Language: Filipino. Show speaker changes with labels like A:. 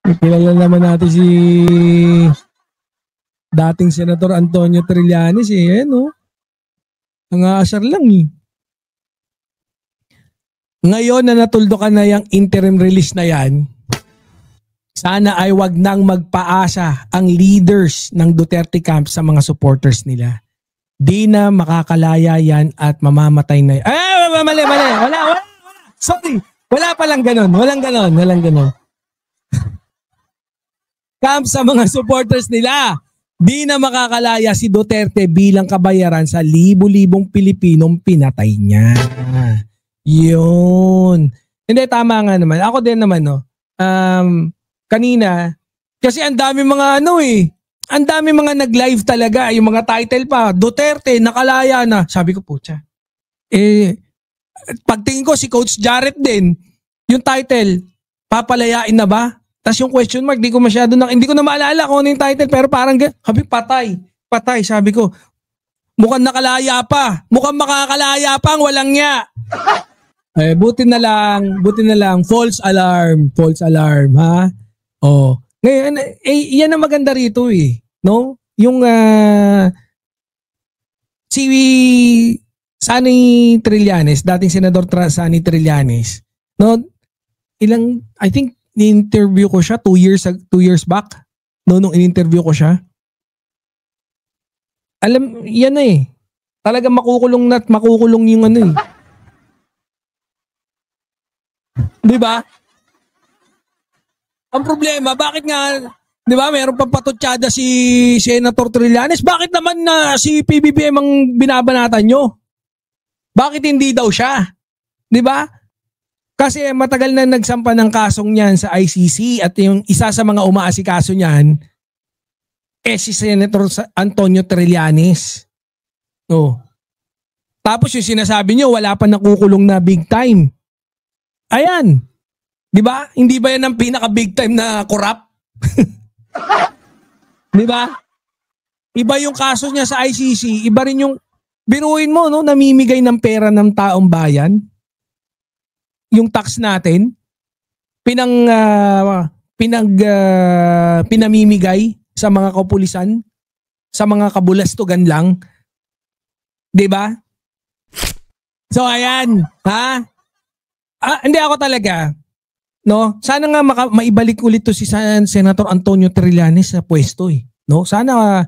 A: Kilala naman natin si dating Senator Antonio Trillanes eh. Ano? Ang aasar lang eh. Ngayon na natuldukan na yung interim release na yan, sana ay wag nang magpaasa ang leaders ng Duterte camp sa mga supporters nila. Di na makakalaya yan at mamamatay na yan. Mali. Wala. Sorry. Wala palang ganon. Walang ganon. Camp sa mga supporters nila. Di na makakalaya si Duterte bilang kabayaran sa libu-libong Pilipinong pinatay niya. Yun. Hindi, tama nga naman. Ako din naman, no. Kanina, kasi ang dami mga ang dami mga nag-live talaga. Yung mga title pa, Duterte, nakalaya na. Sabi ko, putya. Pagtingin ko si Coach Jarrett din, yung title, papalayain na ba? Tapos yung question mark, hindi ko na maalala kung ano yung title, pero parang, sabi, patay, sabi ko. Mukhang nakalaya pa. Mukhang makakalaya pa ang walang niya. Buti na lang, false alarm, ha? Oh. Ngayon, yan ang maganda rito eh, no? Yung si Sani Trillanes, dating Senador Sani Trillanes, no? I think ni-interview ko siya 2 years back, no, nung in-interview ko siya. Alam, yan na eh. Talagang makukulong yung ano eh. Di ba? Ang problema, bakit nga, di ba, meron pang patutsada si Senator Trillanes, bakit naman na si PBBM ang binabanatan nyo? Bakit hindi daw siya? Di ba? Kasi matagal na nagsampa ng kasong niyan sa ICC at yung isa sa mga umaasikaso niyan, si Senator Antonio Trillanes. Oh. Tapos yung sinasabi nyo, wala pa nakukulong na big time. Ayan. Di ba? Hindi ba yan ang pinaka big time na corrupt? Di ba? Iba yung kaso niya sa ICC, iba rin yung biruin mo, no, namimigay ng pera ng taong bayan. Yung tax natin pinamimigay sa mga kapulisan, sa mga kabulastugan lang. 'Di ba? So ayan, ha? Hindi ako talaga, no? Sana nga maibalik ulit to si Senator Antonio Trillanes sa pwesto eh, no? Sana